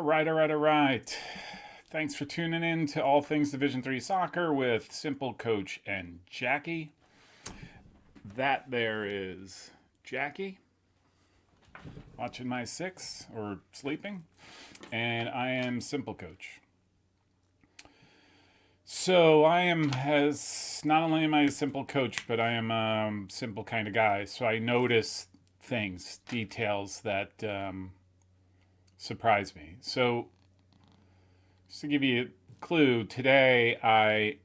All right. Thanks for tuning in to All Things Division 3 Soccer with Simple Coach and Jackie. That there is Jackie watching my six or sleeping, and I am Simple Coach. So I am not only am I a simple coach, but I am a simple kind of guy. So I notice things, details that surprise me. So just to give you a clue, today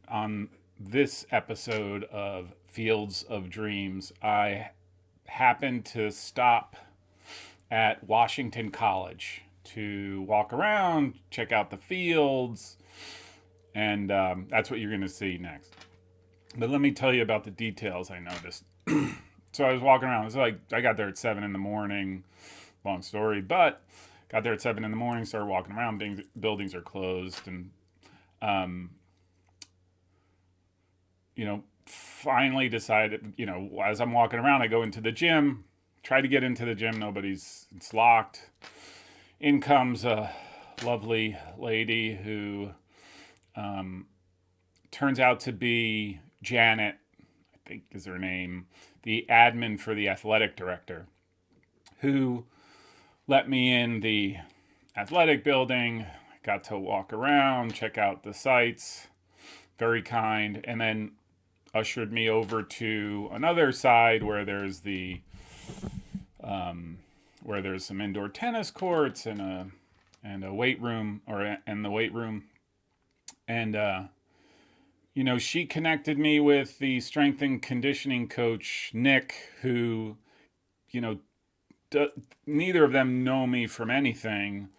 on this episode of Fields of Dreams, I happened to stop at Washington College to walk around, check out the fields, and that's what you're going to see next. But let me tell you about the details I noticed. So I was walking around. It was like I got there at 7 in the morning. Long story, but got there at 7 in the morning, started walking around. Buildings are closed, and finally decided, as I'm walking around, I go into the gym, try to get into the gym. It's locked. In comes a lovely lady who turns out to be Janet, I think is her name, the admin for the athletic director, who let me in the athletic building. Got to walk around, check out the sites, very kind, and then ushered me over to another side where there's there's some indoor tennis courts and a weight room and the weight room. And she connected me with the strength and conditioning coach Nick, who neither of them know me from anything.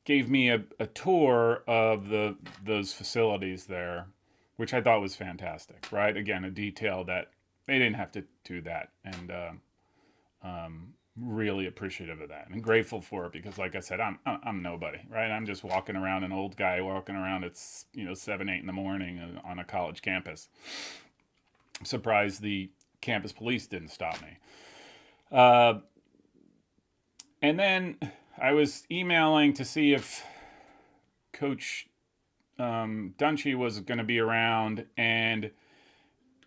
Gave me a tour of those facilities there, which I thought was fantastic. Right, again, a detail that they didn't have to do that, and really appreciative of that and grateful for it, because like I said, I'm nobody, right? I'm just walking around, an old guy walking around at 7, 8 in the morning on a college campus. I'm surprised the campus police didn't stop me. And then I was emailing to see if Coach Dunchie was going to be around and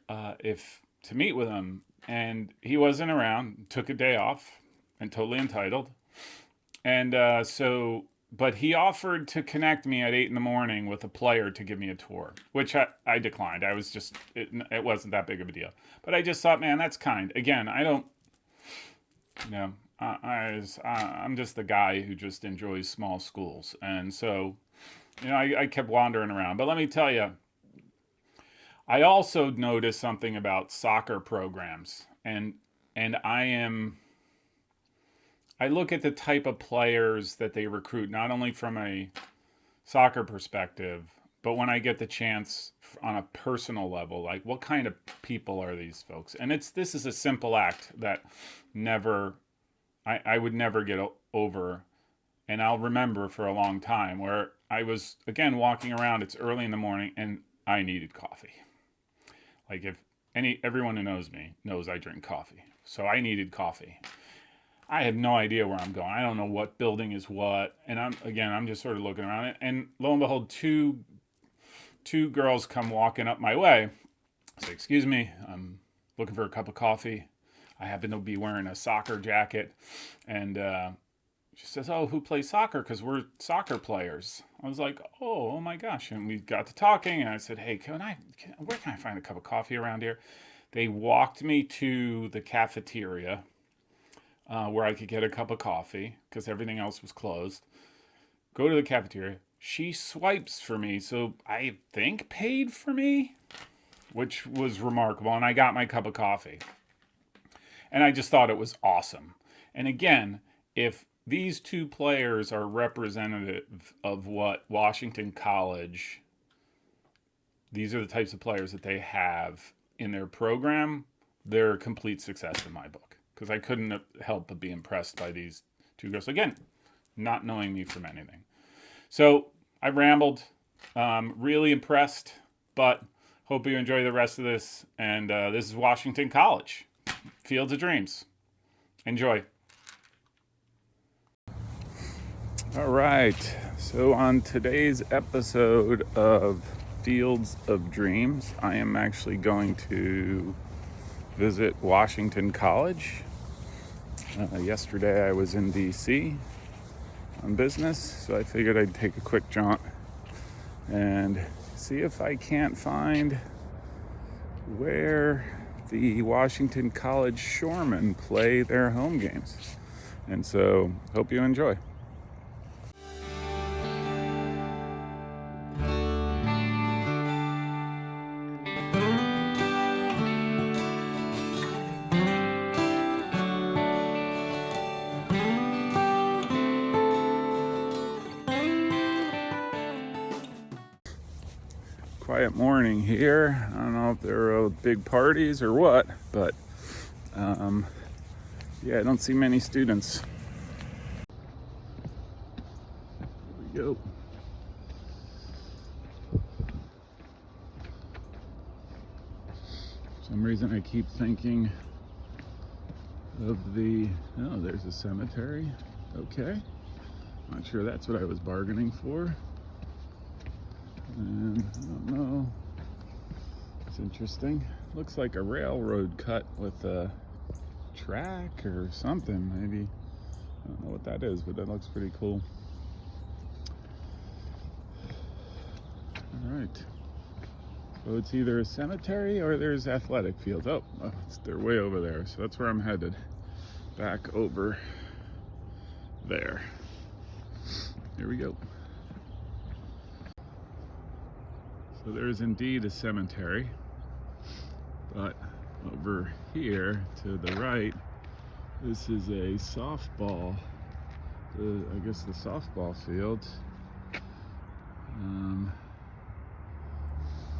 to meet with him. And he wasn't around, took a day off, and totally entitled. And but he offered to connect me at 8 in the morning with a player to give me a tour, which I declined. I was just, it wasn't that big of a deal. But I just thought, man, that's kind. Again, I don't, I'm just the guy who just enjoys small schools. And so, I kept wandering around. But let me tell you, I also noticed something about soccer programs. And I look at the type of players that they recruit, not only from a soccer perspective, but when I get the chance on a personal level, like what kind of people are these folks? And this is a simple act that I would never get over, and I'll remember for a long time, where I was, again, walking around, it's early in the morning, and I needed coffee. Like everyone who knows me knows I drink coffee. So I needed coffee. I have no idea where I'm going. I don't know what building is what. And I'm just sort of looking around, and lo and behold, two girls come walking up my way. I say, excuse me, I'm looking for a cup of coffee. I happen to be wearing a soccer jacket. And she says, oh, who plays soccer? Because we're soccer players. I was like, oh my gosh. And we got to talking, and I said, hey, where can I find a cup of coffee around here? They walked me to the cafeteria where I could get a cup of coffee because everything else was closed. Go to the cafeteria. She swipes for me, so I think paid for me, which was remarkable. And I got my cup of coffee. And I just thought it was awesome. And again, if these two players are representative of what Washington College, these are the types of players that they have in their program, they're a complete success in my book. Because I couldn't help but be impressed by these two girls. Again, not knowing me from anything. So I rambled, really impressed, but hope you enjoy the rest of this. And this is Washington College, Fields of Dreams. Enjoy. All right, so on today's episode of Fields of Dreams, I am actually going to visit Washington College. Yesterday I was in DC on business, so I figured I'd take a quick jaunt and see if I can't find where the Washington College Shoremen play their home games. And so, hope you enjoy. Quiet morning here. I don't know if there are big parties or what, but yeah, I don't see many students. Here we go. For some reason I keep thinking of there's a cemetery. Okay. Not sure that's what I was bargaining for. And I don't know. It's interesting. Looks like a railroad cut with a track or something. Maybe. I don't know what that is, but that looks pretty cool. All right. So it's either a cemetery or there's athletic fields. Oh, they're way over there. So that's where I'm headed. Back over there. Here we go. So there's indeed a cemetery, but over here to the right, this is a softball, I guess the softball field.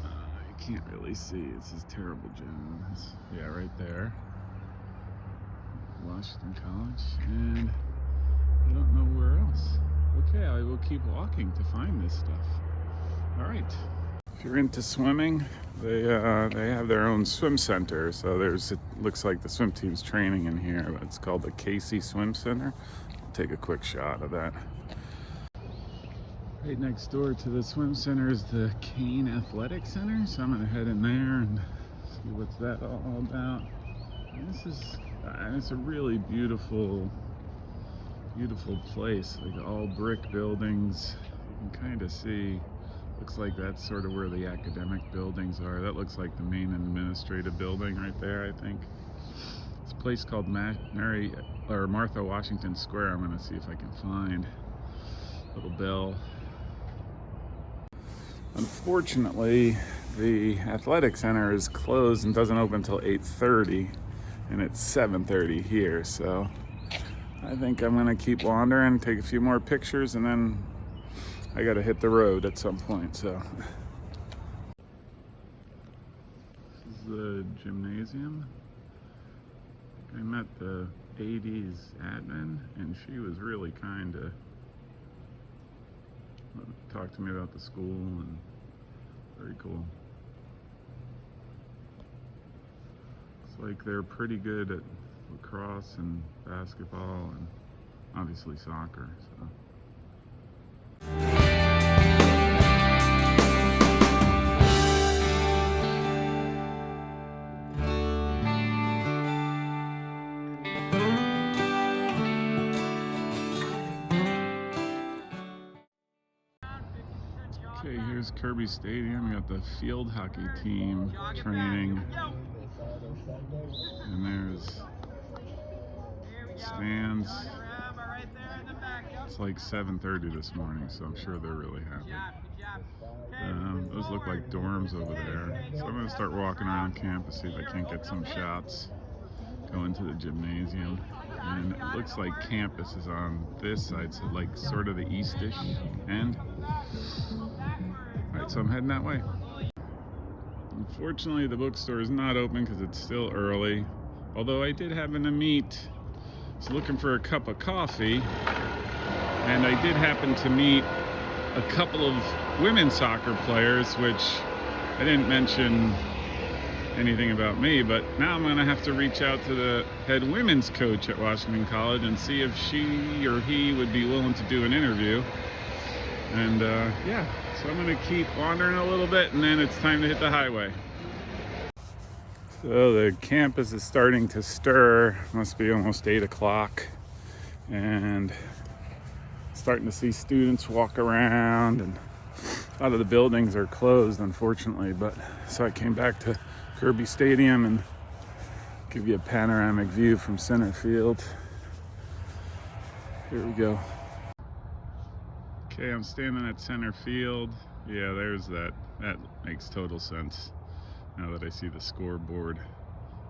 I can't really see, this is terrible, John. Yeah, right there. Washington College, and I don't know where else. Okay, I will keep walking to find this stuff. All right. If you're into swimming, they have their own swim center. So it looks like the swim team's training in here, but it's called the Casey Swim Center. I'll take a quick shot of that. Right next door to the swim center is the Kane Athletic Center, so I'm gonna head in there and see what's that all about. And it's a really beautiful place, like all brick buildings. You can kind of see. Looks like that's sort of where the academic buildings are. That looks like the main administrative building right there, I think. It's a place called Martha Washington Square. I'm going to see if I can find a little bell. Unfortunately, the athletic center is closed and doesn't open until 8:30, and it's 7:30 here. So I think I'm going to keep wandering, take a few more pictures, and then I gotta hit the road at some point, so. This is the gymnasium. I met the 80s admin, and she was really kind to talk to me about the school, and very cool. It's like they're pretty good at lacrosse and basketball, and obviously soccer, so. Okay, here's Kirby Stadium. We got the field hockey team training, and there's stands. It's like 7:30 this morning, so I'm sure they're really happy. Those look like dorms over there. So I'm going to start walking around campus, see if I can't get some shots. Go into the gymnasium. And it looks like campus is on this side, so like sort of the eastish end. Alright, so I'm heading that way. Unfortunately, the bookstore is not open because it's still early. Although I did happen to meet, I was looking for a cup of coffee, and I did happen to meet a couple of women's soccer players, which I didn't mention anything about me, but now I'm going to have to reach out to the head women's coach at Washington College and see if she or he would be willing to do an interview. And yeah, so I'm going to keep wandering a little bit, and then it's time to hit the highway. So the campus is starting to stir. Must be almost 8 o'clock, and starting to see students walk around, and a lot of the buildings are closed, unfortunately, but so I came back to Kirby Stadium and give you a panoramic view from center field. Here we go. Okay, I'm standing at center field. Yeah, there's that. That makes total sense now that I see the scoreboard.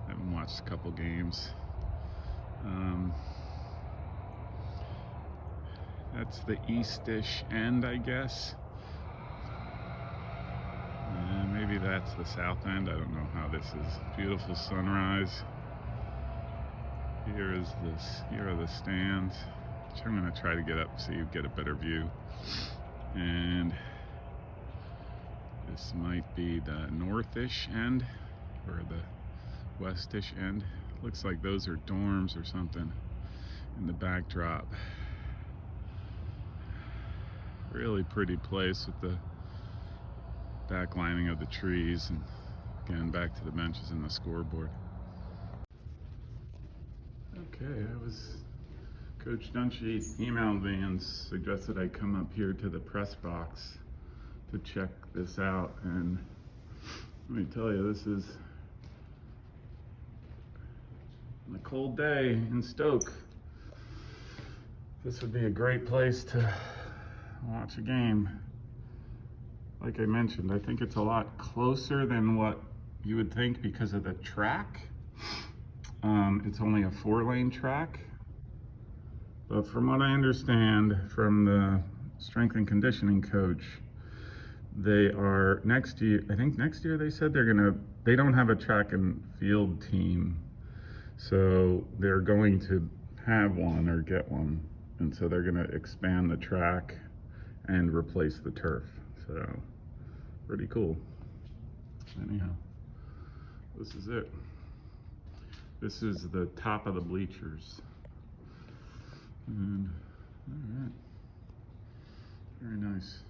I haven't watched a couple games. That's the eastish end, I guess. Maybe that's the south end. I don't know how this is. Beautiful sunrise. Here are the stands, which I'm going to try to get up so you get a better view. And this might be the northish end or the westish end. Looks like those are dorms or something in the backdrop. Really pretty place with the backlining of the trees, and again back to the benches and the scoreboard. Okay, Coach Dunshee emailed me and suggested I come up here to the press box to check this out, and let me tell you, this is on a cold day in Stoke. This would be a great place to watch a game. Like I mentioned, I think it's a lot closer than what you would think because of the track. It's only a 4-lane track. But from what I understand from the strength and conditioning coach, they are next year, I think next year they said they don't have a track and field team. So they're going to have one or get one. And so they're going to expand the track and replace the turf. So pretty cool. Anyhow, this is it. This is the top of the bleachers. And all right, very nice.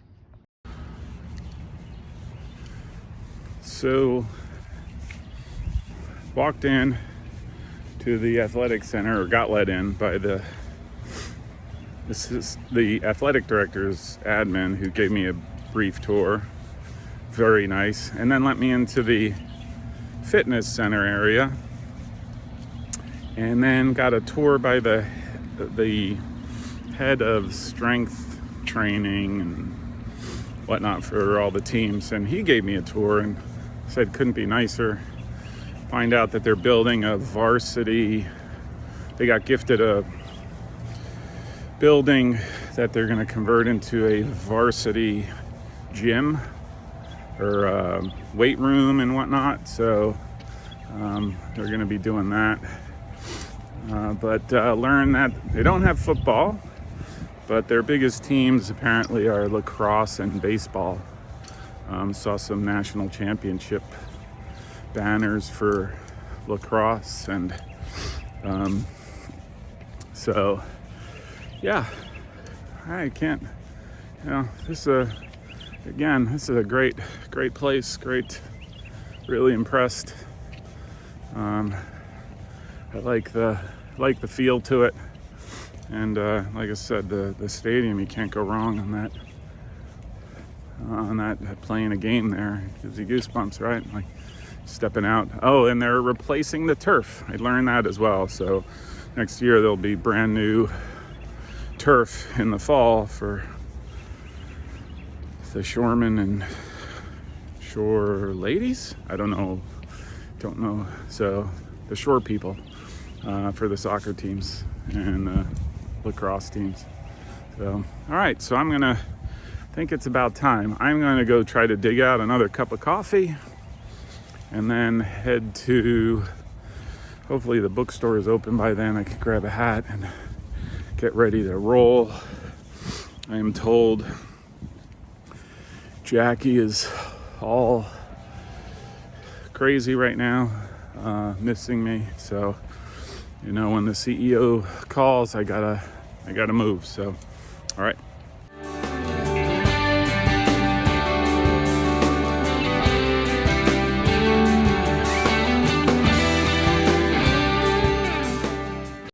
So walked in to the athletic center, or got let in by this is the athletic director's admin, who gave me a brief tour. Very nice. And then let me into the fitness center area, and then got a tour by the head of strength training and whatnot for all the teams, and he gave me a tour and said couldn't be nicer. Find out that they're building a varsity. They got gifted a building that they're going to convert into a varsity gym or weight room and whatnot. So they're going to be doing that. But learn that they don't have football, but their biggest teams apparently are lacrosse and baseball. Saw some national championship banners for lacrosse, and so yeah, I can't, this is a great place, really impressed. I like the feel to it, and like I said, the stadium, you can't go wrong on that playing a game there. It gives you goosebumps, right? Like stepping out. Oh, and they're replacing the turf. I learned that as well. So next year there'll be brand new turf in the fall for the shoremen and shore ladies. I don't know. So the shore people for the soccer teams and lacrosse teams. So all right. So I think it's about time. I'm going to go try to dig out another cup of coffee, and then head to, hopefully the bookstore is open by then. I could grab a hat and get ready to roll. I am told Jackie is all crazy right now, missing me. So, you know, when the CEO calls, I gotta move. So, all right.